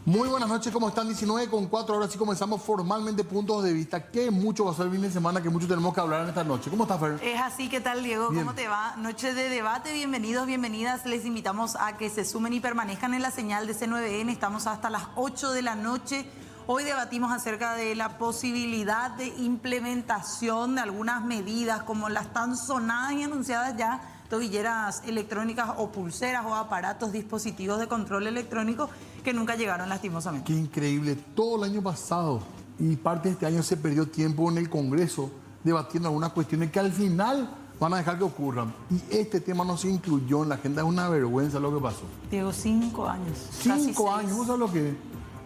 Muy buenas noches, ¿cómo están? 19:04, ahora sí comenzamos formalmente Puntos de Vista. Que mucho va a ser el fin de semana, que mucho tenemos que hablar en esta noche. ¿Cómo estás, Fer? Es así, ¿qué tal, Diego? Bien. ¿Cómo te va? Noche de debate, bienvenidos, bienvenidas. Les invitamos a que se sumen y permanezcan en la señal de C9N. Estamos hasta las 8 de la noche. Hoy debatimos acerca de la posibilidad de implementación de algunas medidas, como las tan sonadas y anunciadas ya, tobilleras electrónicas o pulseras o aparatos, dispositivos de control electrónico que nunca llegaron lastimosamente. Qué increíble. Todo el año pasado y parte de este año se perdió tiempo en el Congreso debatiendo algunas cuestiones que al final van a dejar que ocurran. Y este tema no se incluyó en la agenda. Es una vergüenza lo que pasó. Diego, 5 años. 5 años, ¿vos sabés lo que es?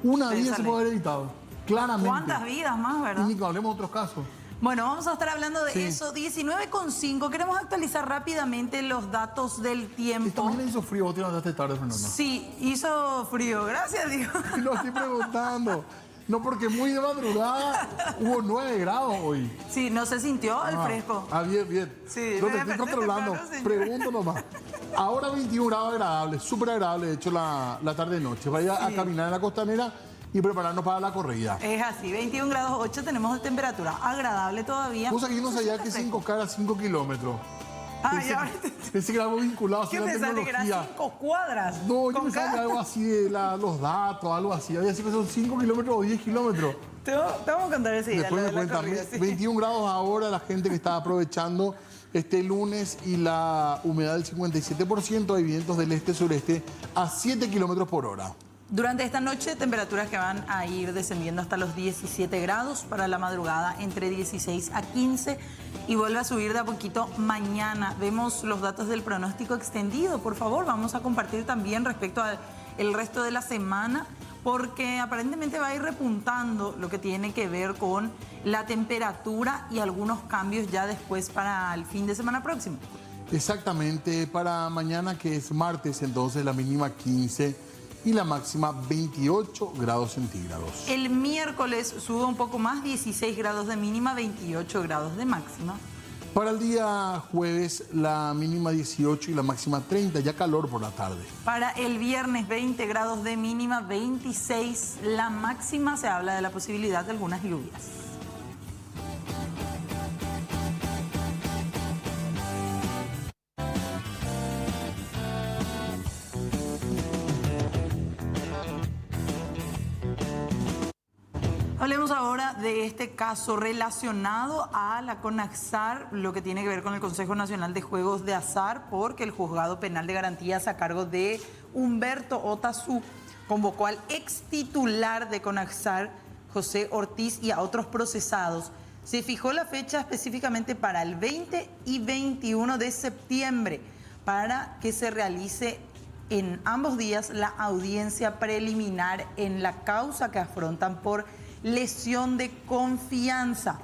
Una vida se puede haber evitado. Claramente. ¿Cuántas vidas más, verdad? Y ni que hablemos de otros casos. Bueno, vamos a estar hablando de Sí. eso. 19:05. Queremos actualizar rápidamente los datos del Esta tiempo. mañana hizo frío, vos te levantaste tarde, Fernanda. Sí, hizo frío. Gracias, Diego. No estoy preguntando. No, porque muy de madrugada hubo 9 grados hoy. Sí, no se sintió el fresco. Bien, bien. Sí, No me te estoy desperté controlando. temprano, señor. Pregunto nomás. Ahora 21 grados agradable, súper agradable, de hecho, la tarde-noche. Vaya a caminar en la costanera y prepararnos para la corrida. Es así, 21 grados 8 tenemos de temperatura. Agradable todavía. Vos aquí no sabías que 5K era 5 kilómetros. Pensé que era algo vinculado así ¿Qué a la pensaste que eran tecnología. 5 cuadras? No, yo Con pensaba que cada- algo así de los datos, algo así. Había así que son 5 kilómetros o 10 kilómetros. Te vamos a contar ese día. Después me lo de la cuentan, corrida, sí. 21 grados ahora, la gente que está aprovechando este lunes y la humedad del 57%, hay vientos del este-sureste a 7 kilómetros por hora. Durante esta noche, temperaturas que van a ir descendiendo hasta los 17 grados, para la madrugada entre 16 a 15 y vuelve a subir de a poquito mañana. Vemos los datos del pronóstico extendido, por favor, vamos a compartir también respecto al resto de la semana, porque aparentemente va a ir repuntando lo que tiene que ver con la temperatura y algunos cambios ya después para el fin de semana próximo. Exactamente, para mañana que es martes, entonces la mínima 15 y la máxima 28 grados centígrados. El miércoles sube un poco más, 16 grados de mínima, 28 grados de máxima. Para el día jueves, la mínima 18 y la máxima 30, ya calor por la tarde. Para el viernes, 20 grados de mínima, 26 la máxima. Se habla de la posibilidad de algunas lluvias. Hablemos ahora de este caso relacionado a la CONAXAR, lo que tiene que ver con el Consejo Nacional de Juegos de Azar, porque el Juzgado Penal de Garantías a cargo de Humberto Otazú convocó al ex titular de CONAXAR, José Ortiz, y a otros procesados. Se fijó la fecha específicamente para el 20 y 21 de septiembre para que se realice en ambos días la audiencia preliminar en la causa que afrontan por lesión de confianza.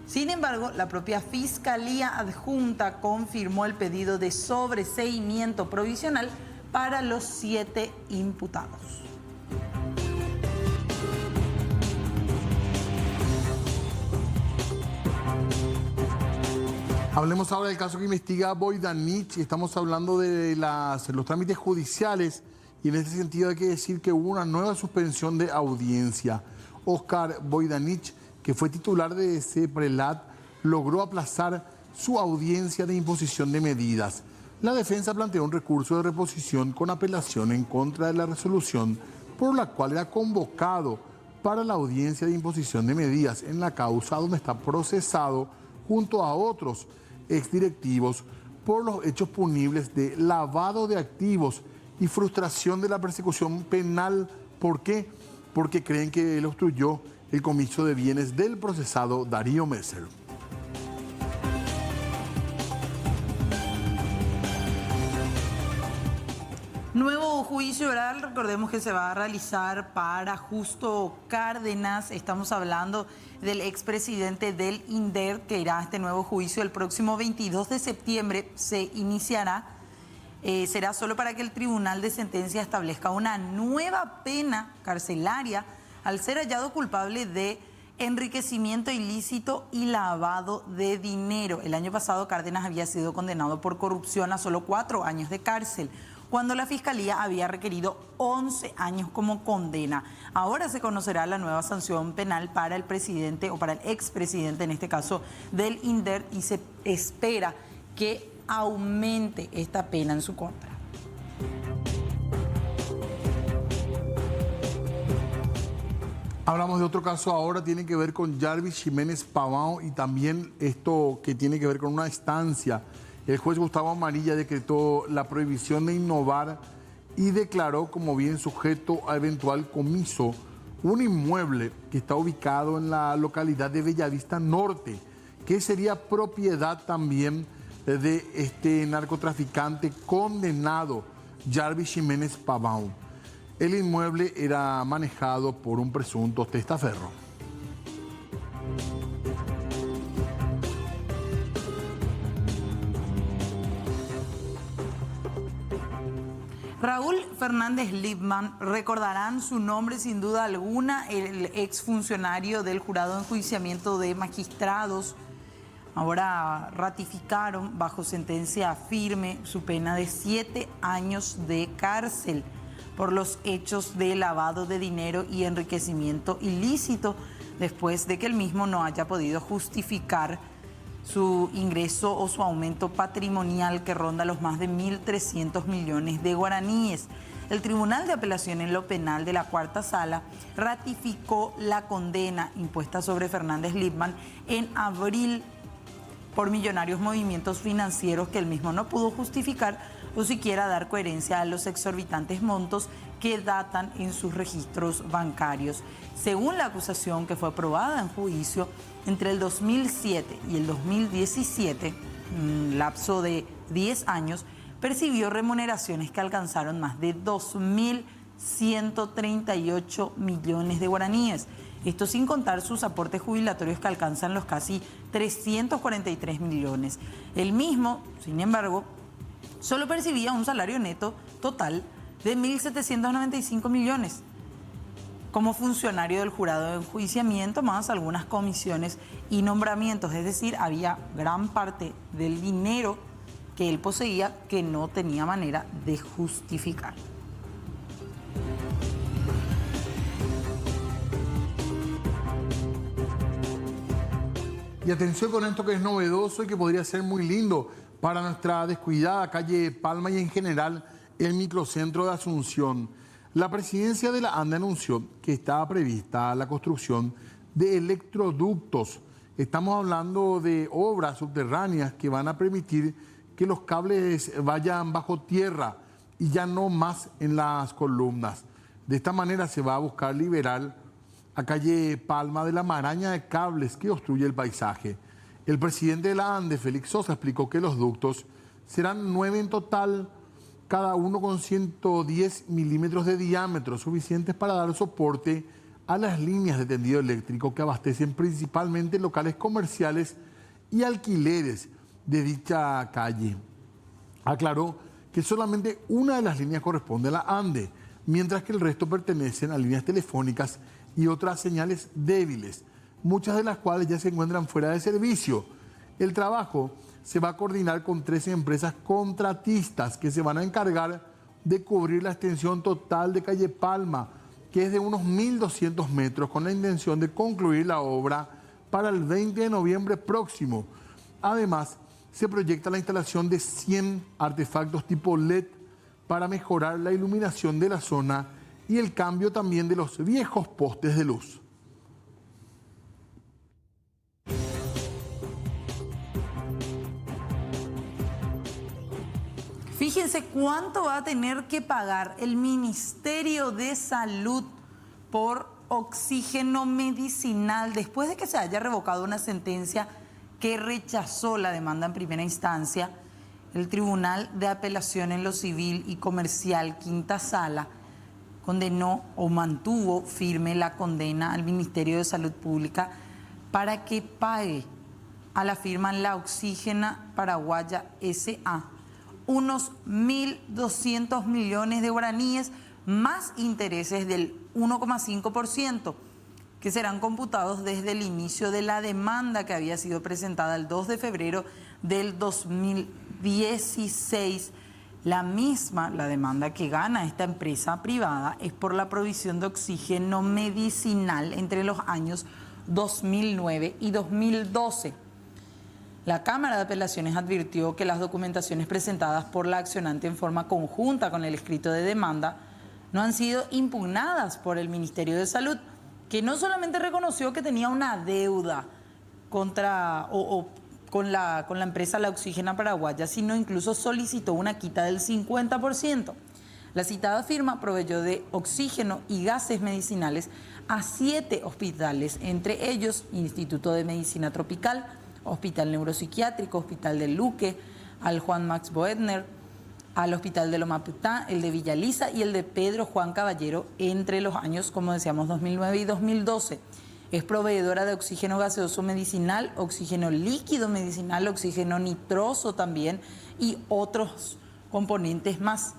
Sin embargo, la propia Fiscalía Adjunta confirmó el pedido de sobreseimiento provisional para los 7 imputados. Hablemos ahora del caso que investiga Voidanich. Estamos hablando de los trámites judiciales y en este sentido hay que decir que hubo una nueva suspensión de audiencia. Oscar Voidanich, que fue titular de ese prelat, logró aplazar su audiencia de imposición de medidas. La defensa planteó un recurso de reposición con apelación en contra de la resolución por la cual era convocado para la audiencia de imposición de medidas en la causa donde está procesado junto a otros exdirectivos por los hechos punibles de lavado de activos y frustración de la persecución penal. ¿Por qué? Porque creen que él obstruyó el comicio de bienes del procesado Darío Messer. Nuevo juicio oral, recordemos que se va a realizar para Justo Cárdenas. Estamos hablando del expresidente del INDER, que irá a este nuevo juicio el próximo 22 de septiembre. Se iniciará. Será solo para que el Tribunal de Sentencia establezca una nueva pena carcelaria al ser hallado culpable de enriquecimiento ilícito y lavado de dinero. El año pasado Cárdenas había sido condenado por corrupción a solo 4 años de cárcel. cuando la Fiscalía había requerido 11 años como condena. Ahora se conocerá la nueva sanción penal para el presidente o para el expresidente, en este caso del INDER, y se espera que aumente esta pena en su contra. Hablamos de otro caso ahora, tiene que ver con Jarvis Jiménez Pavão y también esto que tiene que ver con una estancia. El juez Gustavo Amarilla decretó la prohibición de innovar y declaró como bien sujeto a eventual comiso un inmueble que está ubicado en la localidad de Bellavista Norte, que sería propiedad también de este narcotraficante condenado, Jarvis Jiménez Pavão. El inmueble era manejado por un presunto testaferro. Raúl Fernández Lipman, recordarán su nombre sin duda alguna, el exfuncionario del jurado de enjuiciamiento de magistrados. Ahora ratificaron bajo sentencia firme su pena de 7 años de cárcel por los hechos de lavado de dinero y enriquecimiento ilícito, después de que el mismo no haya podido justificar su ingreso o su aumento patrimonial que ronda los más de 1.300 millones de guaraníes. El Tribunal de Apelación en lo Penal de la Cuarta Sala ratificó la condena impuesta sobre Fernández Lipman en abril por millonarios movimientos financieros que el mismo no pudo justificar o siquiera dar coherencia a los exorbitantes montos que datan en sus registros bancarios. Según la acusación que fue probada en juicio, entre el 2007 y el 2017, un lapso de 10 años, percibió remuneraciones que alcanzaron más de 2.138 millones de guaraníes. Esto sin contar sus aportes jubilatorios que alcanzan los casi 343 millones. El mismo, sin embargo, solo percibía un salario neto total de 1.795 millones como funcionario del jurado de enjuiciamiento, más algunas comisiones y nombramientos. Es decir, había gran parte del dinero que él poseía que no tenía manera de justificar. Y atención con esto que es novedoso y que podría ser muy lindo para nuestra descuidada calle Palma y en general el microcentro de Asunción. La presidencia de la ANDE anunció que estaba prevista la construcción de electroductos. Estamos hablando de obras subterráneas que van a permitir que los cables vayan bajo tierra y ya no más en las columnas. De esta manera se va a buscar liberar a calle Palma de la maraña de cables que obstruye el paisaje. El presidente de la ANDE, Félix Sosa, explicó que los ductos serán 9 en total, cada uno con 110 milímetros de diámetro, suficientes para dar soporte a las líneas de tendido eléctrico que abastecen principalmente locales comerciales y alquileres de dicha calle. Aclaró que solamente una de las líneas corresponde a la ANDE, mientras que el resto pertenecen a líneas telefónicas y otras señales débiles, muchas de las cuales ya se encuentran fuera de servicio. El trabajo se va a coordinar con 13 empresas contratistas que se van a encargar de cubrir la extensión total de calle Palma, que es de unos 1.200 metros, con la intención de concluir la obra para el 20 de noviembre próximo. Además, se proyecta la instalación de 100 artefactos tipo LED para mejorar la iluminación de la zona y el cambio también de los viejos postes de luz. Fíjense cuánto va a tener que pagar el Ministerio de Salud por oxígeno medicinal después de que se haya revocado una sentencia que rechazó la demanda en primera instancia. El Tribunal de Apelación en lo Civil y Comercial, Quinta Sala, condenó o mantuvo firme la condena al Ministerio de Salud Pública para que pague a la firma La Oxígena Paraguaya S.A. unos 1.200 millones de guaraníes más intereses del 1,5% que serán computados desde el inicio de la demanda que había sido presentada el 2 de febrero del 2016 La demanda que gana esta empresa privada es por la provisión de oxígeno medicinal entre los años 2009 y 2012. La Cámara de Apelaciones advirtió que las documentaciones presentadas por la accionante en forma conjunta con el escrito de demanda no han sido impugnadas por el Ministerio de Salud, que no solamente reconoció que tenía una deuda con la empresa La Oxígena Paraguaya, sino incluso solicitó una quita del 50%. La citada firma proveyó de oxígeno y gases medicinales a 7 hospitales, entre ellos Instituto de Medicina Tropical, Hospital Neuropsiquiátrico, Hospital del Luque, al Juan Max Boedner, al Hospital de Loma Putá, el de Villa Lisa y el de Pedro Juan Caballero entre los años, como decíamos, 2009 y 2012. Es proveedora de oxígeno gaseoso medicinal, oxígeno líquido medicinal, oxígeno nitroso también y otros componentes más.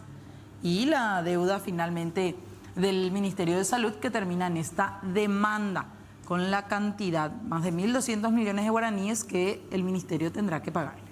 Y la deuda finalmente del Ministerio de Salud que termina en esta demanda con la cantidad, más de 1.200 millones de guaraníes que el Ministerio tendrá que pagar.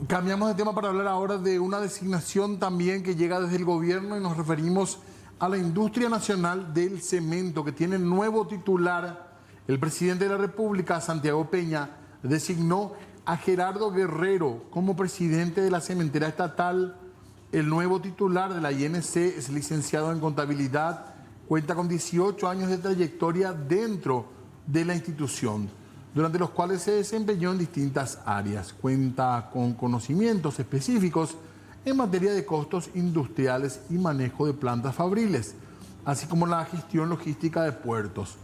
Cambiamos de tema para hablar ahora de una designación también que llega desde el gobierno y nos referimos a la industria nacional del cemento, que tiene nuevo titular. El presidente de la República, Santiago Peña, designó a Gerardo Guerrero como presidente de la cementera estatal. El nuevo titular de la INC es licenciado en contabilidad, cuenta con 18 años de trayectoria dentro de la institución, durante los cuales se desempeñó en distintas áreas. Cuenta con conocimientos específicos en materia de costos industriales y manejo de plantas fabriles, así como la gestión logística de puertos.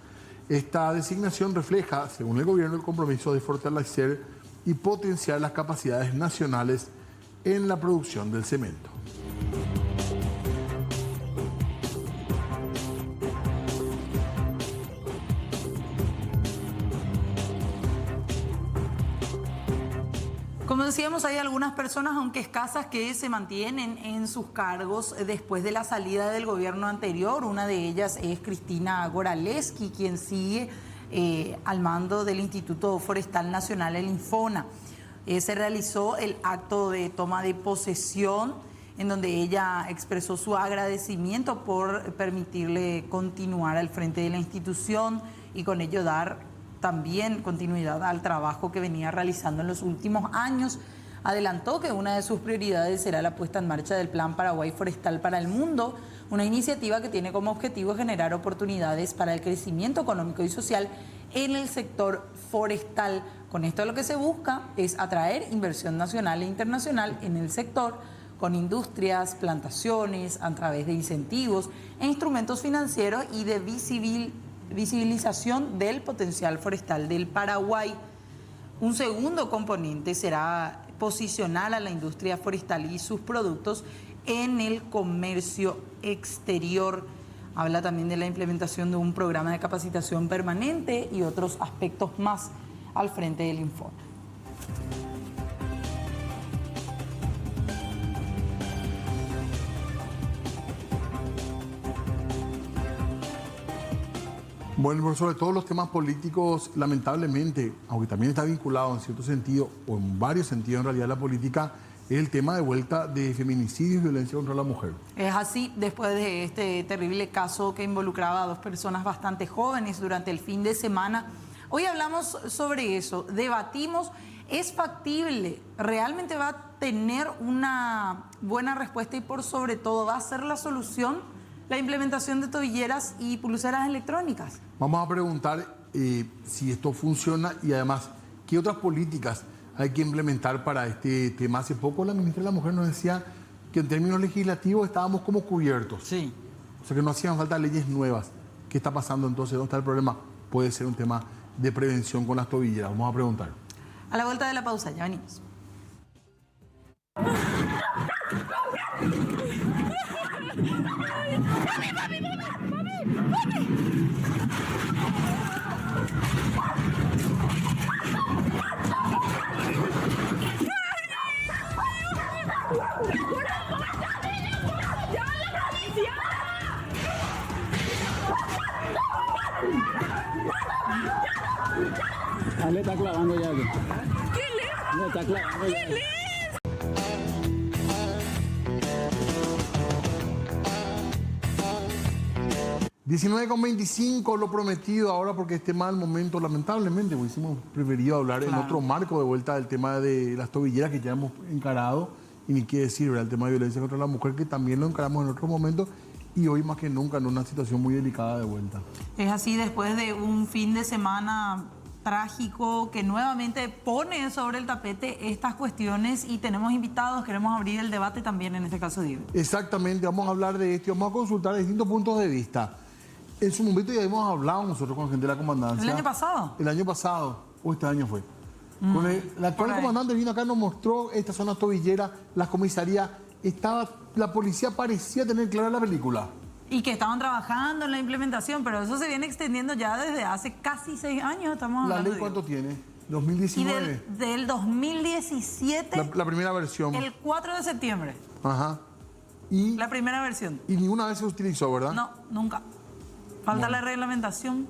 Esta designación refleja, según el gobierno, el compromiso de fortalecer y potenciar las capacidades nacionales en la producción del cemento. Como decíamos, hay algunas personas, aunque escasas, que se mantienen en sus cargos después de la salida del gobierno anterior. Una de ellas es Cristina Goraleski, quien sigue al mando del Instituto Forestal Nacional, el Infona. Se realizó el acto de toma de posesión, en donde ella expresó su agradecimiento por permitirle continuar al frente de la institución y con ello dar también continuidad al trabajo que venía realizando en los últimos años. Adelantó que una de sus prioridades será la puesta en marcha del Plan Paraguay Forestal para el Mundo, una iniciativa que tiene como objetivo generar oportunidades para el crecimiento económico y social en el sector forestal. Con esto lo que se busca es atraer inversión nacional e internacional en el sector, con industrias, plantaciones, a través de incentivos e instrumentos financieros y de visibilización del potencial forestal del Paraguay. Un segundo componente será posicionar a la industria forestal y sus productos en el comercio exterior. Habla también de la implementación de un programa de capacitación permanente y otros aspectos más al frente del Infona. Bueno, sobre todo los temas políticos, lamentablemente, aunque también está vinculado en cierto sentido, o en varios sentidos en realidad la política, es el tema de vuelta de feminicidio y violencia contra la mujer. Es así, después de este terrible caso que involucraba a 2 personas bastante jóvenes durante el fin de semana. Hoy hablamos sobre eso, debatimos, ¿es factible? ¿Realmente va a tener una buena respuesta y por sobre todo va a ser la solución la implementación de tobilleras y pulseras electrónicas? Vamos a preguntar si esto funciona y además, ¿qué otras políticas hay que implementar para este tema? Hace poco la ministra de la Mujer nos decía que en términos legislativos estábamos como cubiertos. Sí. O sea que no hacían falta leyes nuevas. ¿Qué está pasando entonces? ¿Dónde está el problema? Puede ser un tema de prevención con las tobilleras. Vamos a preguntar. A la vuelta de la pausa, ya venimos. No, está claro. 19:25, lo prometido ahora porque este mal momento, lamentablemente, hubiésemos preferido hablar en otro marco de vuelta del tema de las tobilleras que ya hemos encarado, y ni qué decir, ¿verdad? El tema de violencia contra la mujer, que también lo encaramos en otro momento, y hoy más que nunca en una situación muy delicada de vuelta. Es así, después de un fin de semana trágico que nuevamente pone sobre el tapete estas cuestiones, y tenemos invitados, queremos abrir el debate también en este caso, Diego. Exactamente, vamos a hablar de esto y vamos a consultar distintos puntos de vista. En su momento ya hemos hablado nosotros con gente de la comandancia. ¿El año pasado? El año pasado, o este año fue. Con la actual comandante vino acá, nos mostró estas zonas tobilleras, las comisarías, la policía parecía tener clara la película. Y que estaban trabajando en la implementación, pero eso se viene extendiendo ya desde hace casi 6 años, estamos hablando. ¿La ley cuánto tiene? 2019. Y del 2017. La primera versión. El 4 de septiembre. Ajá. Y la primera versión. Y ninguna vez se utilizó, ¿verdad? No, nunca. Falta la reglamentación.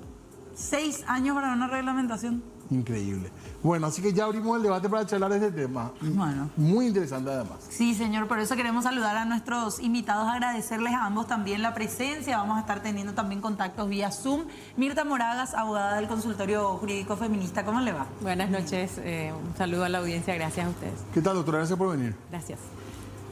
6 años para una reglamentación. Increíble. Bueno, así que ya abrimos el debate para charlar de este tema. Bueno. Muy interesante además. Sí, señor, por eso queremos saludar a nuestros invitados, agradecerles a ambos también la presencia. Vamos a estar teniendo también contactos vía Zoom. Mirta Moragas, abogada del Consultorio Jurídico Feminista, ¿cómo le va? Buenas noches, un saludo a la audiencia, gracias a ustedes. ¿Qué tal, doctora? Gracias por venir. Gracias.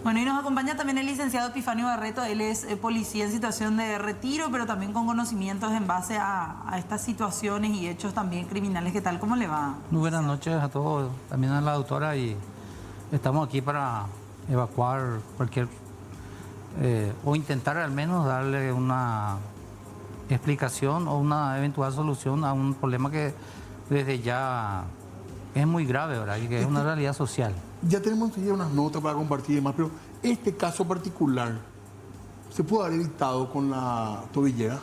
Bueno, y nos acompaña también el licenciado Epifanio Barreto. Él es policía en situación de retiro, pero también con conocimientos en base a estas situaciones y hechos también criminales. ¿Qué tal? ¿Cómo le va? Muy buenas noches a todos, también a la doctora, y estamos aquí para evacuar cualquier, o intentar al menos darle una explicación o una eventual solución a un problema que desde ya es muy grave, ¿verdad? Y que es una realidad social. Ya tenemos ya unas notas para compartir y demás, pero este caso particular, ¿se pudo haber evitado con la tobillera?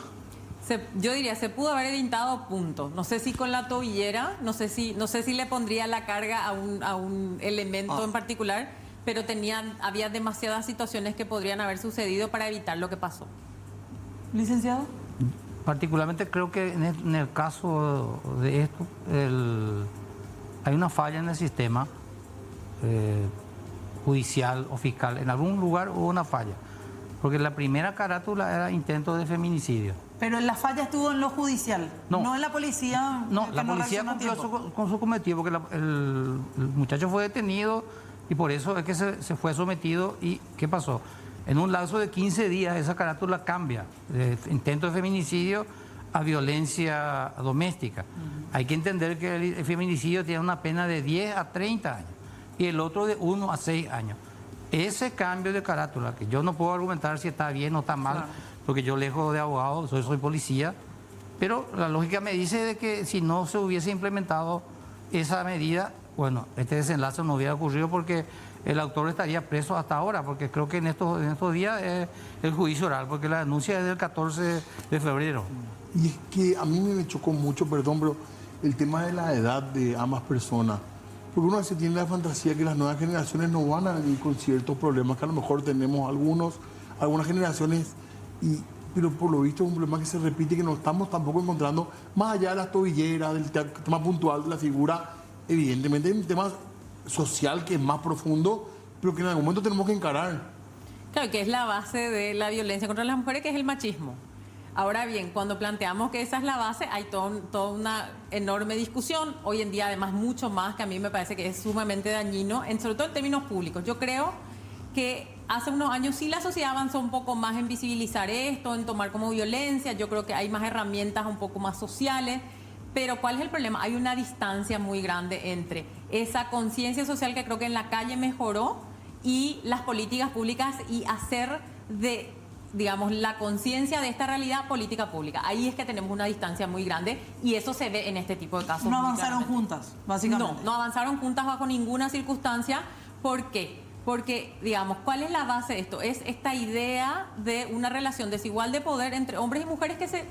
Yo diría, se pudo haber evitado, punto. No sé si con la tobillera, no sé si le pondría la carga a un elemento en particular, pero había demasiadas situaciones que podrían haber sucedido para evitar lo que pasó. ¿Licenciado? Particularmente creo que en el caso de esto, hay una falla en el sistema judicial o fiscal. En algún lugar hubo una falla, porque la primera carátula era intento de feminicidio. Pero la falla estuvo en lo judicial, no en la policía. No, la policía cumplió con su cometido, porque el muchacho fue detenido y por eso es que se fue sometido. ¿Y qué pasó? En un lapso de 15 días esa carátula cambia de intento de feminicidio a violencia doméstica. Hay que entender que el feminicidio tiene una pena de 10 a 30 años y el otro de 1 a 6 años. Ese cambio de carátula, que yo no puedo argumentar si está bien o está mal, porque yo lejos de abogado, soy policía, pero la lógica me dice de que si no se hubiese implementado esa medida, bueno, este desenlace no hubiera ocurrido, porque el autor estaría preso hasta ahora, porque creo que en estos días es el juicio oral, porque la denuncia es del 14 de febrero. Y es que a mí me chocó mucho, perdón, pero el tema de la edad de ambas personas. Porque uno a veces tiene la fantasía que las nuevas generaciones no van a venir con ciertos problemas que a lo mejor tenemos algunas generaciones, pero por lo visto es un problema que se repite, que no estamos tampoco encontrando, más allá de las tobilleras, del tema puntual de la figura. Evidentemente hay un tema social que es más profundo, pero que en algún momento tenemos que encarar. Claro, que es la base de la violencia contra las mujeres, que es el machismo. Ahora bien, cuando planteamos que esa es la base, hay toda una enorme discusión. Hoy en día, además, mucho más, que a mí me parece que es sumamente dañino, sobre todo en términos públicos. Yo creo que hace unos años sí la sociedad avanzó un poco más en visibilizar esto, en tomar como violencia. Yo creo que hay más herramientas un poco más sociales. Pero ¿cuál es el problema? Hay una distancia muy grande entre esa conciencia social que creo que en la calle mejoró y las políticas públicas, y hacer de, digamos, la conciencia de esta realidad política pública. Ahí es que tenemos una distancia muy grande, y eso se ve en este tipo de casos. No avanzaron juntas, básicamente. No avanzaron juntas bajo ninguna circunstancia. ¿Por qué? Porque, digamos, ¿cuál es la base de esto? Es esta idea de una relación desigual de poder entre hombres y mujeres que se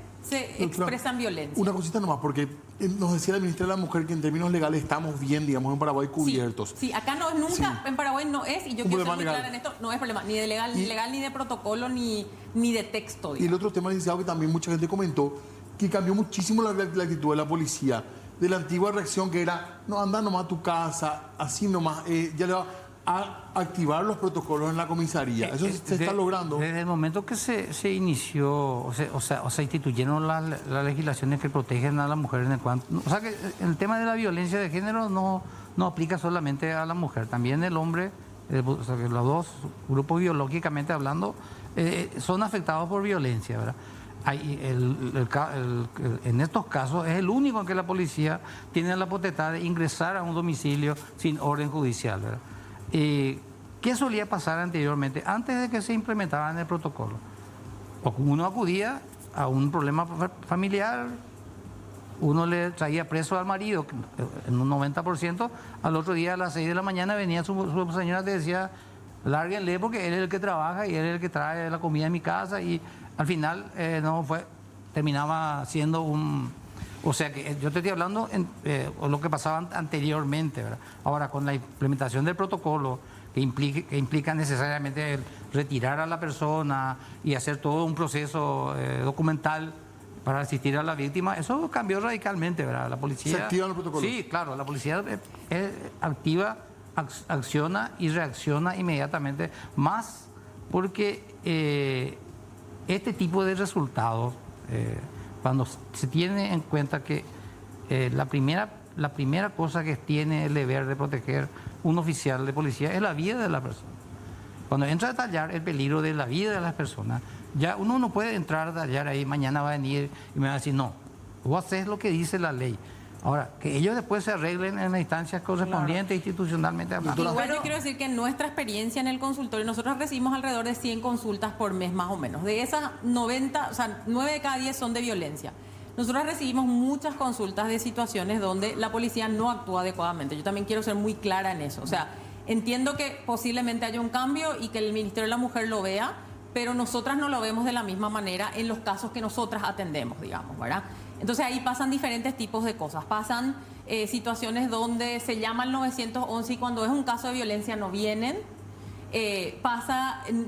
expresan violencia. Una cosita nomás, porque nos decía la ministra de la Mujer que en términos legales estamos bien, digamos, en Paraguay cubiertos. Sí, acá no es nunca, en Paraguay no es, y yo quiero ser muy clara en esto, no es problema ni de legal, ni de protocolo, ni de texto, digamos. Y el otro tema, licenciado, que también mucha gente comentó, que cambió muchísimo la actitud de la policía. de la antigua reacción que era, no, anda nomás a tu casa, así nomás, ya le va a activar los protocolos en la comisaría. Eso se está logrando. Desde el momento que se inició, o se instituyeron las legislaciones que protegen a la mujer en el cuanto... O sea que el tema de la violencia de género no aplica solamente a la mujer, también el hombre, o sea que los dos grupos biológicamente hablando son afectados por violencia, ¿verdad? En estos casos es el único en que la policía tiene la potestad de ingresar a un domicilio sin orden judicial, ¿verdad? ¿Qué solía pasar anteriormente, antes de que se implementara en el protocolo? Uno acudía a un problema familiar, uno le traía preso al marido, en un 90%, al otro día a las 6 de la mañana venía su señora y decía, lárguenle porque él es el que trabaja y él es el que trae la comida a mi casa, y al final terminaba siendo un... O sea que yo te estoy hablando de lo que pasaba anteriormente, ¿verdad? Ahora, con la implementación del protocolo, que implica necesariamente el retirar a la persona y hacer todo un proceso documental para asistir a la víctima, eso cambió radicalmente, ¿verdad? La policía... ¿Se activan los protocolos? Sí, claro, la policía activa, acciona y reacciona inmediatamente, más porque este tipo de resultados... cuando se tiene en cuenta que la primera cosa que tiene el deber de proteger un oficial de policía es la vida de la persona. Cuando entra a detallar el peligro de la vida de las personas, ya uno no puede entrar a detallar ahí, mañana va a venir y me va a decir, no, vos haces lo que dice la ley. Ahora, que ellos después se arreglen en las instancias correspondientes, institucionalmente hablando. Igual yo quiero decir que en nuestra experiencia en el consultorio, nosotros recibimos alrededor de 100 consultas por mes más o menos. De esas 90, o sea, 9 de cada 10 son de violencia. Nosotros recibimos muchas consultas de situaciones donde la policía no actúa adecuadamente. Yo también quiero ser muy clara en eso. O sea, entiendo que posiblemente haya un cambio y que el Ministerio de la Mujer lo vea, pero nosotras no lo vemos de la misma manera en los casos que nosotras atendemos, digamos, ¿verdad? Entonces ahí pasan diferentes tipos de cosas. Pasan situaciones donde se llama el 911 y cuando es un caso de violencia no vienen.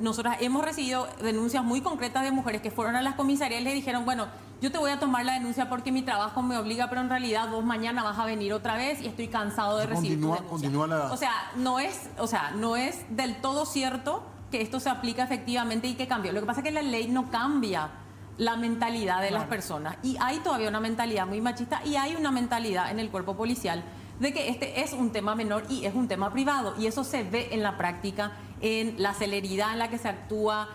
Nosotras hemos recibido denuncias muy concretas de mujeres que fueron a las comisarías y le dijeron, bueno, yo te voy a tomar la denuncia porque mi trabajo me obliga, pero en realidad vos mañana vas a venir otra vez y estoy cansado de recibir tu denuncia. O sea, no es del todo cierto que esto se aplica efectivamente y que cambió. Lo que pasa es que la ley no cambia la mentalidad de las personas. Y hay todavía una mentalidad muy machista y hay una mentalidad en el cuerpo policial de que este es un tema menor y es un tema privado. Y eso se ve en la práctica, en la celeridad en la que se actúa.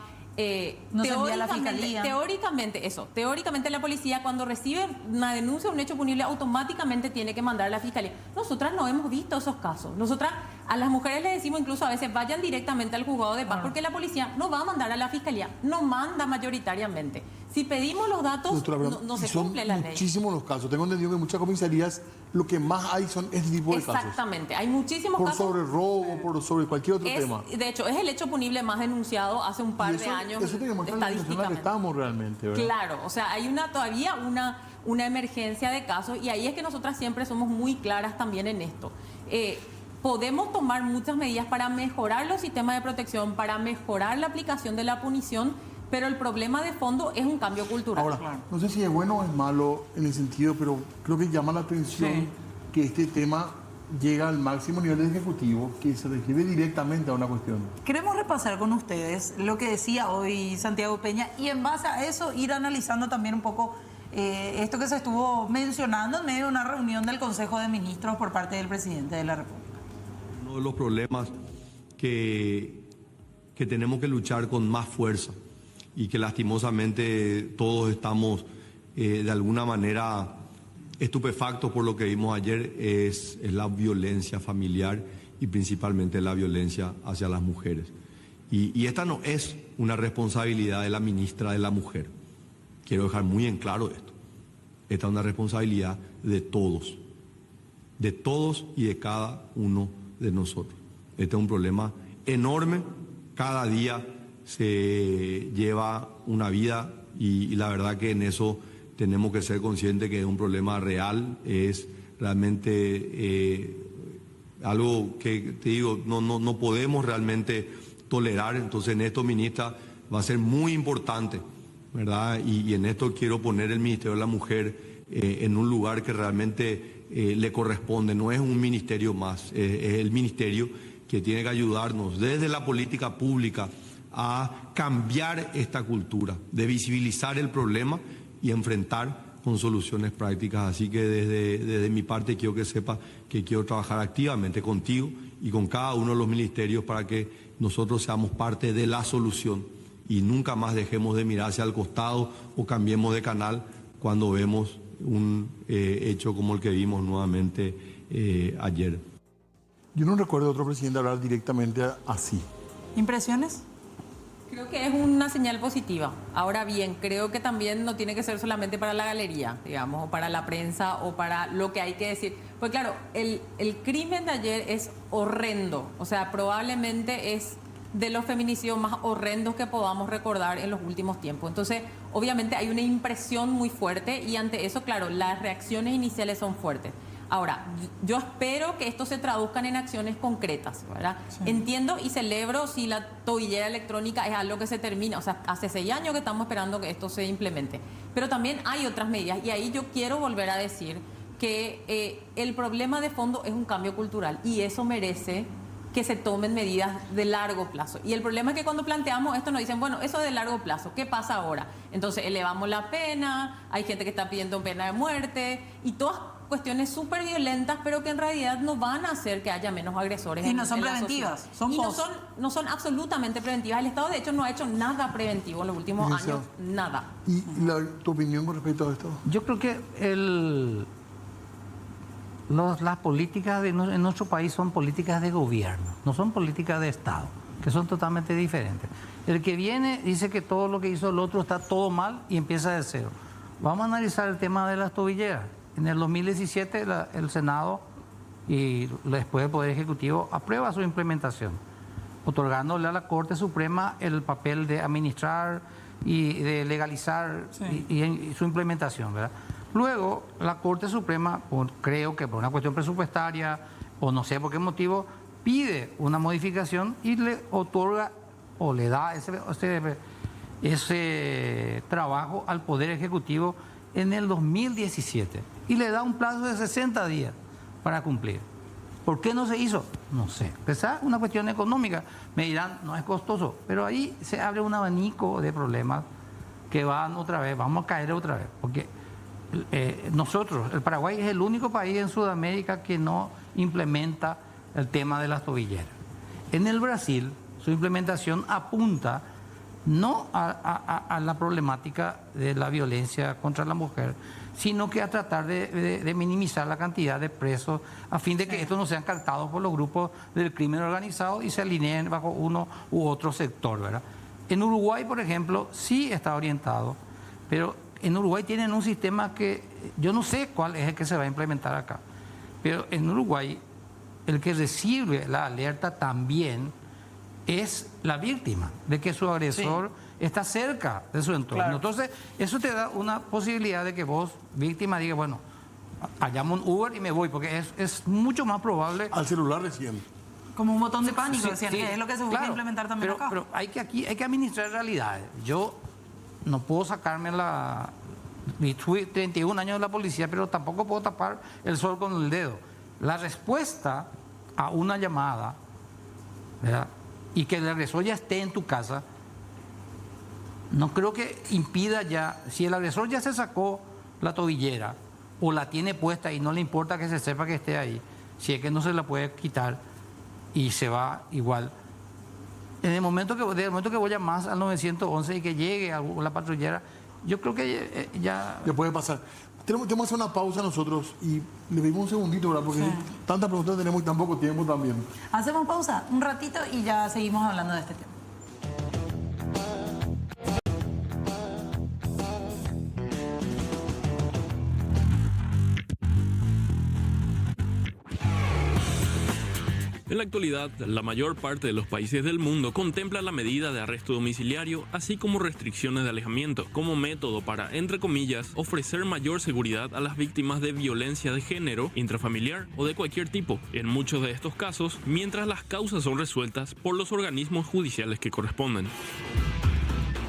No se envía a la fiscalía. Teóricamente la policía cuando recibe una denuncia, un hecho punible, automáticamente tiene que mandar a la fiscalía. Nosotras no hemos visto esos casos. Nosotras a las mujeres les decimos incluso a veces vayan directamente al juzgado de paz, porque la policía no va a mandar a la fiscalía, no manda mayoritariamente. Si pedimos los datos, doctora, no se cumple la ley. Son muchísimos los casos. Tengo entendido que en muchas comisarías lo que más hay son este tipo de casos. Exactamente, hay muchísimos casos. Por sobre robo, sobre cualquier otro tema. De hecho, es el hecho punible más denunciado hace un par de años. Eso te demuestra la situación en la que estamos realmente, ¿verdad? Claro, o sea, hay todavía una emergencia de casos y ahí es que nosotras siempre somos muy claras también en esto. Podemos tomar muchas medidas para mejorar los sistemas de protección, para mejorar la aplicación de la punición, pero el problema de fondo es un cambio cultural. Ahora, no sé si es bueno o es malo en el sentido, pero creo que llama la atención que este tema llega al máximo nivel del Ejecutivo, que se refiere directamente a una cuestión. Queremos repasar con ustedes lo que decía hoy Santiago Peña y en base a eso ir analizando también un poco esto que se estuvo mencionando en medio de una reunión del Consejo de Ministros por parte del presidente de la República. Uno de los problemas que tenemos que luchar con más fuerza y que lastimosamente todos estamos de alguna manera estupefactos por lo que vimos ayer es la violencia familiar y principalmente la violencia hacia las mujeres. Y esta no es una responsabilidad de la ministra de la Mujer. Quiero dejar muy en claro esto. Esta es una responsabilidad de todos y de cada uno de nosotros. Este es un problema enorme. Cada día se lleva una vida y la verdad que en eso tenemos que ser conscientes que es un problema real, es realmente algo que, te digo, no podemos realmente tolerar. Entonces en esto, ministra, va a ser muy importante, ¿verdad? Y en esto quiero poner el Ministerio de la Mujer en un lugar que realmente le corresponde, no es un ministerio más, es el ministerio que tiene que ayudarnos desde la política pública a cambiar esta cultura, de visibilizar el problema y enfrentar con soluciones prácticas. Así que desde mi parte quiero que sepa que quiero trabajar activamente contigo y con cada uno de los ministerios para que nosotros seamos parte de la solución y nunca más dejemos de mirar hacia el costado o cambiemos de canal cuando vemos un hecho como el que vimos nuevamente ayer. Yo no recuerdo a otro presidente hablar directamente así. ¿Impresiones? Creo que es una señal positiva. Ahora bien, creo que también no tiene que ser solamente para la galería, digamos, o para la prensa o para lo que hay que decir. Pues claro, el crimen de ayer es horrendo. O sea, probablemente es de los feminicidios más horrendos que podamos recordar en los últimos tiempos. Entonces, obviamente hay una impresión muy fuerte y ante eso, claro, las reacciones iniciales son fuertes. Ahora, yo espero que esto se traduzcan en acciones concretas, ¿verdad? Sí. Entiendo y celebro si la tobillera electrónica es algo que se termina, o sea, hace 6 años que estamos esperando que esto se implemente. Pero también hay otras medidas y ahí yo quiero volver a decir que el problema de fondo es un cambio cultural y eso merece que se tomen medidas de largo plazo. Y el problema es que cuando planteamos esto nos dicen, bueno, eso de largo plazo, ¿qué pasa ahora? Entonces elevamos la pena, hay gente que está pidiendo pena de muerte y todas cuestiones súper violentas, pero que en realidad no van a hacer que haya menos agresores. Y no son preventivas. No son absolutamente preventivas. El Estado, de hecho, no ha hecho nada preventivo en los últimos años. Nada. ¿Y tu opinión con respecto a esto? Yo creo que las políticas en nuestro país son políticas de gobierno, no son políticas de Estado, que son totalmente diferentes. El que viene dice que todo lo que hizo el otro está todo mal y empieza de cero. Vamos a analizar el tema de las tobilleras. En el 2017 el Senado y después el Poder Ejecutivo aprueba su implementación, otorgándole a la Corte Suprema el papel de administrar y de legalizar y su implementación, ¿verdad? Luego, la Corte Suprema, creo que por una cuestión presupuestaria o no sé por qué motivo, pide una modificación y le otorga o le da ese trabajo al Poder Ejecutivo en el 2017 y le da un plazo de 60 días para cumplir. ¿Por qué no se hizo? No sé. Quizás una cuestión económica. Me dirán, no es costoso, pero ahí se abre un abanico de problemas que van otra vez, vamos a caer otra vez, porque nosotros, el Paraguay es el único país en Sudamérica que no implementa el tema de las tobilleras. En el Brasil, su implementación apunta no a la problemática de la violencia contra la mujer, sino que a tratar de minimizar la cantidad de presos a fin de que estos no sean captados por los grupos del crimen organizado y se alineen bajo uno u otro sector, ¿verdad? En Uruguay, por ejemplo, sí está orientado, pero en Uruguay tienen un sistema que yo no sé cuál es el que se va a implementar acá, pero en Uruguay el que recibe la alerta también es la víctima de que su agresor está cerca de su entorno. Claro. Entonces, eso te da una posibilidad de que vos, víctima, digas, bueno, llamo un Uber y me voy, porque es mucho más probable... Al celular recién. Como un botón de pánico, decían, que es lo que se busca implementar también acá. Pero hay que administrar realidades. Yo no puedo sacarme fui 31 años de la policía, pero tampoco puedo tapar el sol con el dedo. La respuesta a una llamada, ¿verdad?, y que el agresor ya esté en tu casa, no creo que impida ya, si el agresor ya se sacó la tobillera o la tiene puesta y no le importa que se sepa que esté ahí, si es que no se la puede quitar y se va igual. En el momento que vos llamas al 911 y que llegue a la patrullera, yo creo que ya... Ya puede pasar. Tenemos que hacer una pausa nosotros y le pedimos un segundito, ¿verdad? Porque tantas preguntas tenemos y tan poco tiempo también. Hacemos pausa un ratito y ya seguimos hablando de este tema. En la actualidad, la mayor parte de los países del mundo contempla la medida de arresto domiciliario, así como restricciones de alejamiento, como método para, entre comillas, ofrecer mayor seguridad a las víctimas de violencia de género, intrafamiliar o de cualquier tipo, en muchos de estos casos, mientras las causas son resueltas por los organismos judiciales que corresponden.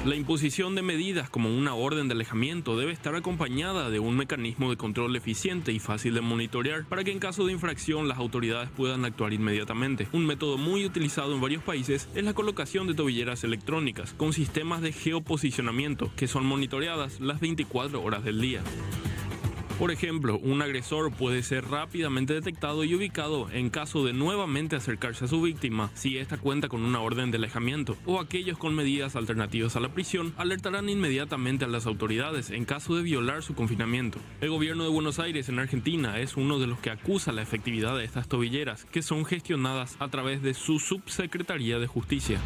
La imposición de medidas como una orden de alejamiento debe estar acompañada de un mecanismo de control eficiente y fácil de monitorear para que en caso de infracción las autoridades puedan actuar inmediatamente. Un método muy utilizado en varios países es la colocación de tobilleras electrónicas con sistemas de geoposicionamiento que son monitoreadas las 24 horas del día. Por ejemplo, un agresor puede ser rápidamente detectado y ubicado en caso de nuevamente acercarse a su víctima si ésta cuenta con una orden de alejamiento, o aquellos con medidas alternativas a la prisión alertarán inmediatamente a las autoridades en caso de violar su confinamiento. El gobierno de Buenos Aires en Argentina es uno de los que acusa la efectividad de estas tobilleras, que son gestionadas a través de su Subsecretaría de Justicia.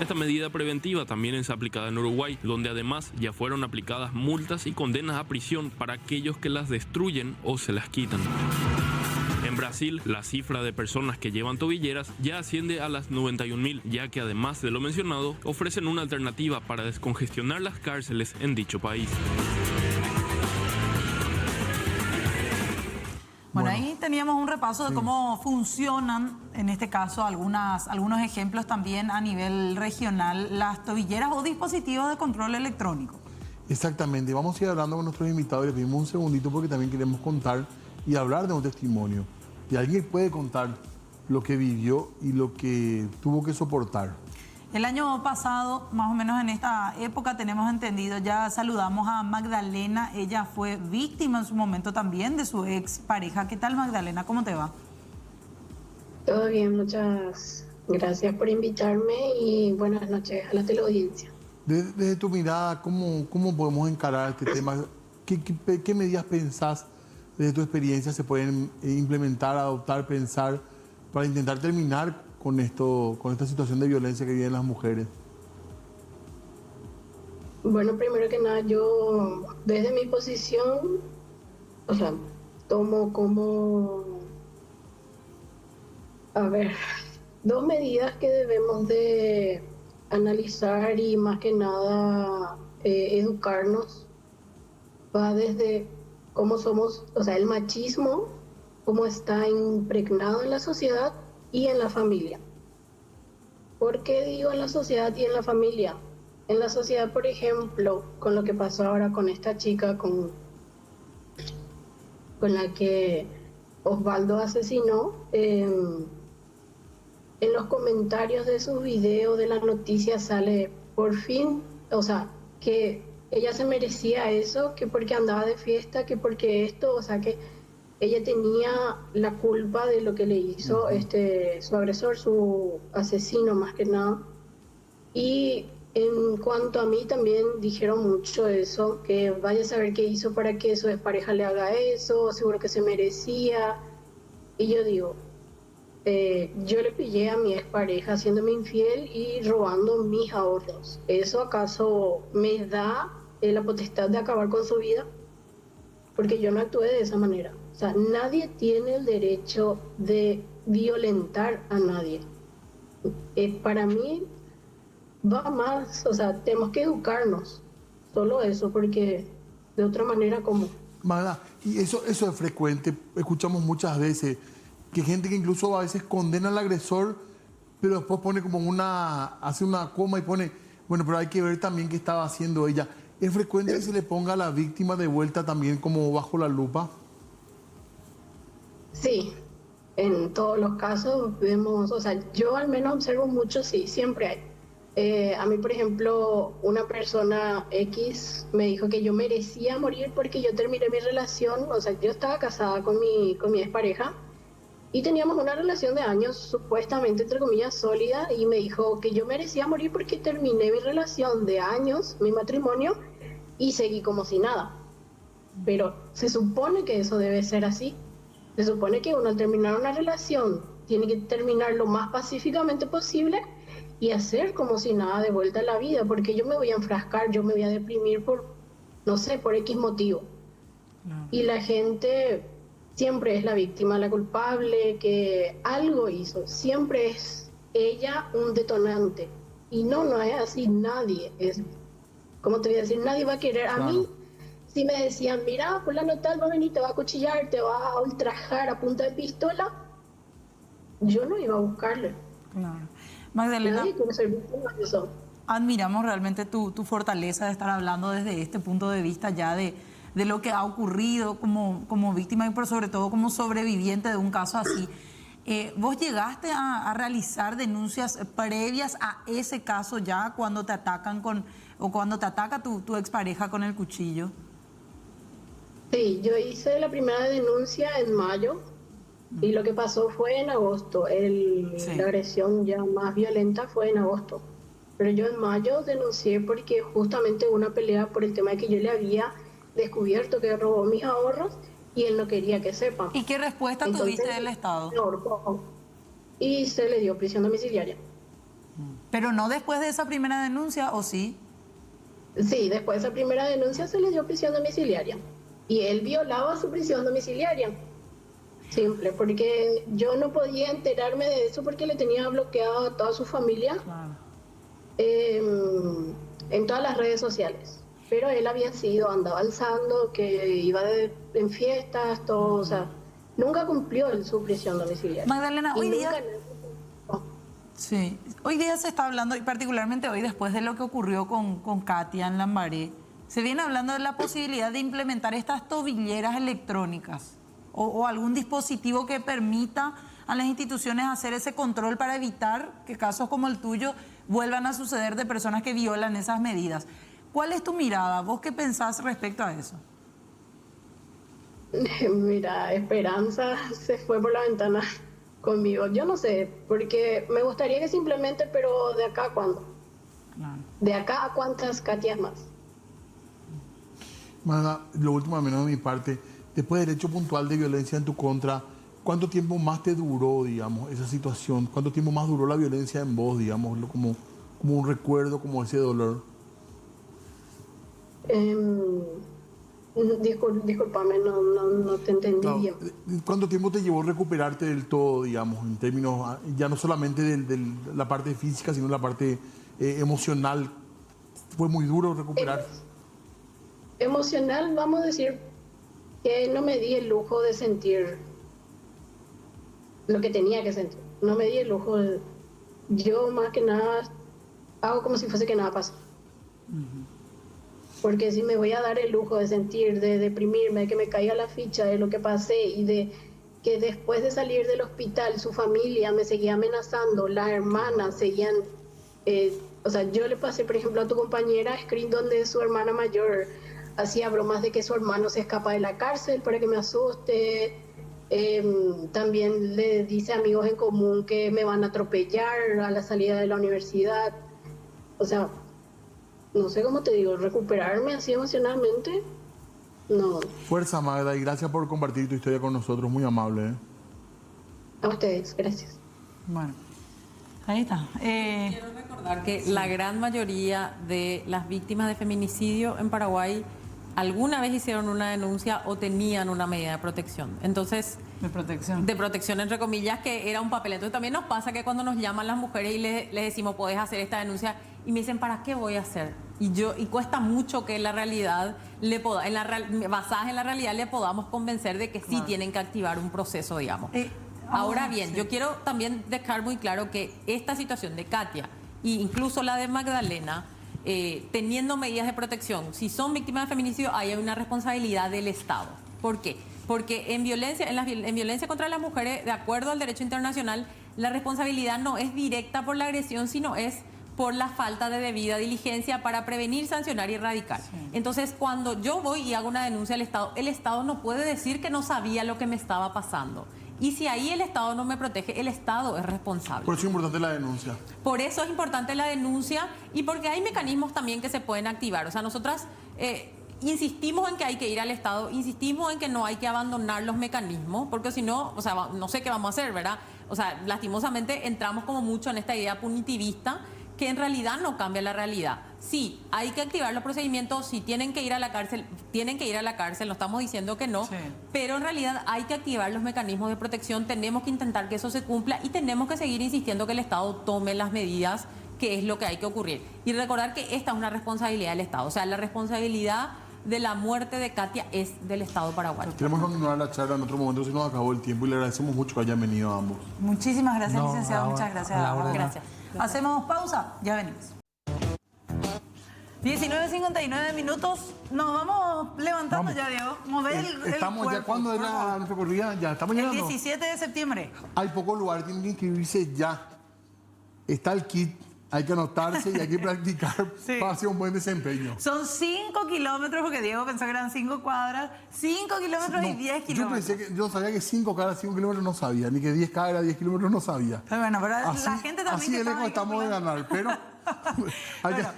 Esta medida preventiva también es aplicada en Uruguay, donde además ya fueron aplicadas multas y condenas a prisión para aquellos que las destruyen o se las quitan. En Brasil, la cifra de personas que llevan tobilleras ya asciende a las 91.000, ya que además de lo mencionado, ofrecen una alternativa para descongestionar las cárceles en dicho país. Bueno, ahí teníamos un repaso de cómo funcionan, en este caso, algunos ejemplos también a nivel regional, las tobilleras o dispositivos de control electrónico. Exactamente. Vamos a ir hablando con nuestros invitados. Les pedimos un segundito porque también queremos contar y hablar de un testimonio. Y alguien puede contar lo que vivió y lo que tuvo que soportar. El año pasado, más o menos en esta época, tenemos entendido, ya saludamos a Magdalena. Ella fue víctima en su momento también de su ex pareja. ¿Qué tal, Magdalena? ¿Cómo te va? Todo bien, muchas gracias por invitarme y buenas noches a la teleaudiencia. Desde tu mirada, ¿cómo podemos encarar este tema? ¿Qué medidas pensás desde tu experiencia se pueden implementar, adoptar, pensar para intentar terminar con esta situación de violencia que viven las mujeres? Bueno, primero que nada, yo desde mi posición, tomo como, dos medidas que debemos de analizar y más que nada educarnos. Va desde cómo somos, el machismo, cómo está impregnado en la sociedad y en la familia. ¿Por qué digo en la sociedad y en la familia? En la sociedad, por ejemplo, con lo que pasó ahora con esta chica con la que Osvaldo asesinó, en los comentarios de sus videos de las noticias sale por fin, que ella se merecía eso, que porque andaba de fiesta, que porque esto, que ella tenía la culpa de lo que le hizo su agresor, su asesino más que nada. Y en cuanto a mí también dijeron mucho eso, que vaya a saber qué hizo para que su expareja le haga eso, seguro que se merecía. Y yo digo, yo le pillé a mi expareja haciéndome infiel y robando mis ahorros. ¿Eso acaso me da la potestad de acabar con su vida? Porque yo no actué de esa manera. Nadie tiene el derecho de violentar a nadie. Para mí va más, tenemos que educarnos. Solo eso, porque de otra manera, ¿cómo? Magda, y eso es frecuente. Escuchamos muchas veces que gente que incluso a veces condena al agresor, pero después pone hace una coma y pone, bueno, pero hay que ver también qué estaba haciendo ella. ¿Es frecuente que se le ponga a la víctima de vuelta también como bajo la lupa? Sí, en todos los casos vemos, yo al menos observo mucho, sí, siempre hay. A mí, por ejemplo, una persona X me dijo que yo merecía morir porque yo terminé mi relación, yo estaba casada con mi expareja y teníamos una relación de años, supuestamente, entre comillas, sólida, y me dijo que yo merecía morir porque terminé mi relación de años, mi matrimonio, y seguí como si nada. Pero se supone que eso debe ser así. Se supone que uno al terminar una relación tiene que terminar lo más pacíficamente posible y hacer como si nada de vuelta a la vida, porque yo me voy a enfrascar, yo me voy a deprimir por X motivo. No. Y la gente siempre es la víctima, la culpable, que algo hizo. Siempre es ella un detonante. Y no es así, nadie es. ¿Cómo te voy a decir? Nadie va a querer. A mí, si me decían, mira, fulano tal va a venir, te va a acuchillar, te va a ultrajar a punta de pistola, yo no iba a buscarle. Claro. Magdalena, nadie quiere ser víctima de eso. admiramos realmente tu fortaleza de estar hablando desde este punto de vista ya de lo que ha ocurrido como víctima y por sobre todo como sobreviviente de un caso así. ¿Vos llegaste a realizar denuncias previas a ese caso ya cuando te atacan o cuando te ataca tu expareja con el cuchillo? Sí, yo hice la primera denuncia en mayo y lo que pasó fue en agosto. La agresión ya más violenta fue en agosto. Pero yo en mayo denuncié porque justamente hubo una pelea por el tema de que yo le había descubierto que robó mis ahorros y él no quería que sepa. ¿Y qué respuesta tuviste del Estado? Me ahorcó y se le dio prisión domiciliaria. Pero no después de esa primera denuncia, ¿o sí? Sí, después de esa primera denuncia se le dio prisión domiciliaria. Y él violaba su prisión domiciliaria. Simple, porque yo no podía enterarme de eso porque le tenía bloqueado a toda su familia en todas las redes sociales. Pero él había andaba alzando, que iba en fiestas, todo, o sea, nunca cumplió su prisión domiciliaria. Magdalena, hoy día... Sí, hoy día se está hablando, y particularmente hoy después de lo que ocurrió con Katia en Lambaré, se viene hablando de la posibilidad de implementar estas tobilleras electrónicas o algún dispositivo que permita a las instituciones hacer ese control para evitar que casos como el tuyo vuelvan a suceder de personas que violan esas medidas. ¿Cuál es tu mirada? ¿Vos qué pensás respecto a eso? Mira, Esperanza se fue por la ventana conmigo. Yo no sé, porque me gustaría que simplemente, pero ¿de acá a cuándo? Claro. ¿De acá a cuántas Katias más? Magda, lo último, al menos de mi parte, después del hecho puntual de violencia en tu contra, ¿cuánto tiempo más te duró, digamos, esa situación? ¿Cuánto tiempo más duró la violencia en vos, digamos, como un recuerdo, como ese dolor? Discúlpame, no te entendí bien. ¿Cuánto tiempo te llevó recuperarte del todo, digamos, en términos, ya no solamente de la parte física, sino la parte emocional? ¿Fue muy duro recuperar? Emocional, vamos a decir que no me di el lujo de sentir lo que tenía que sentir. No me di el lujo de... Yo más que nada hago como si fuese que nada pasó. Porque si me voy a dar el lujo de sentir, de deprimirme, de que me caiga la ficha de lo que pasé y de que después de salir del hospital su familia me seguía amenazando, las hermanas seguían... o sea, yo le pasé, por ejemplo, a tu compañera screen donde su hermana mayor hacía bromas de que su hermano se escapa de la cárcel para que me asuste. También le dice a amigos en común que me van a atropellar a la salida de la universidad. O sea, no sé cómo te digo, recuperarme así emocionalmente, no. Fuerza, Magda, y gracias por compartir tu historia con nosotros, muy amable. A ustedes, gracias. Bueno, ahí está. Quiero recordar que la gran mayoría de las víctimas de feminicidio en Paraguay alguna vez hicieron una denuncia o tenían una medida de protección. Entonces... De protección, entre comillas, que era un papel. Entonces también nos pasa que cuando nos llaman las mujeres y les decimos, podés hacer esta denuncia, y me dicen, ¿para qué voy a hacer? Y cuesta mucho que la realidad, basadas en la realidad, le podamos convencer de que sí tienen que activar un proceso, digamos. Ahora bien, yo quiero también dejar muy claro que esta situación de Katia, e incluso la de Magdalena, teniendo medidas de protección, si son víctimas de feminicidio, hay una responsabilidad del Estado. ¿Por qué? Porque en violencia contra las mujeres, de acuerdo al derecho internacional, la responsabilidad no es directa por la agresión, sino es por la falta de debida diligencia para prevenir, sancionar y erradicar. Sí. Entonces, cuando yo voy y hago una denuncia al Estado, el Estado no puede decir que no sabía lo que me estaba pasando. Y si ahí el Estado no me protege, el Estado es responsable. Por eso es importante la denuncia. Por eso es importante la denuncia y porque hay mecanismos también que se pueden activar. O sea, nosotras insistimos en que hay que ir al Estado, insistimos en que no hay que abandonar los mecanismos, porque si no, o sea, no sé qué vamos a hacer, ¿verdad? O sea, lastimosamente entramos como mucho en esta idea punitivista que en realidad no cambia la realidad. Sí, hay que activar los procedimientos, si tienen que ir a la cárcel, tienen que ir a la cárcel, no estamos diciendo que no, pero en realidad hay que activar los mecanismos de protección, tenemos que intentar que eso se cumpla y tenemos que seguir insistiendo que el Estado tome las medidas, que es lo que hay que ocurrir. Y recordar que esta es una responsabilidad del Estado, o sea, la responsabilidad de la muerte de Katia es del Estado paraguayo. Queremos continuar la charla en otro momento, si nos acabó el tiempo y le agradecemos mucho que hayan venido a ambos. Muchísimas gracias, licenciado, muchas gracias. Gracias. Hacemos pausa, ya venimos. 19:59 minutos. Nos vamos levantando Vamos. ya, Diego. Mover el Estamos ya, cuerpo, ¿cuándo es por favor. nuestra corrida? Ya, estamos El llegando. 17 de septiembre. Hay pocos lugares, tienen que inscribirse ya. Está el kit, hay que anotarse y hay que practicar Sí. para hacer un buen desempeño. Son 5 kilómetros, porque Diego pensó que eran 5 cuadras. 5 kilómetros y No, 10 yo kilómetros. pensé que yo sabía que 5K era 5 kilómetros, no sabía, ni que 10K era 10 kilómetros, no sabía. Pero bueno, pero Así, la gente también así que de estaba lejos ahí estamos de calculando. ganar, pero hay que- Bueno,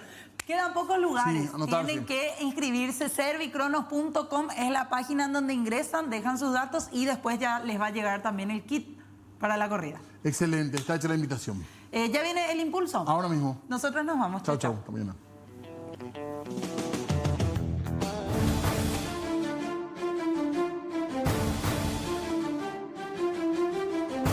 quedan pocos lugares. Sí, anotarse. Tienen que inscribirse. Servicronos.com es la página en donde ingresan, dejan sus datos y después ya les va a llegar también el kit para la corrida. Excelente, está hecha la invitación. Ya viene el impulso. Ahora mismo. Nosotros nos vamos. Chao, chao. Hasta mañana.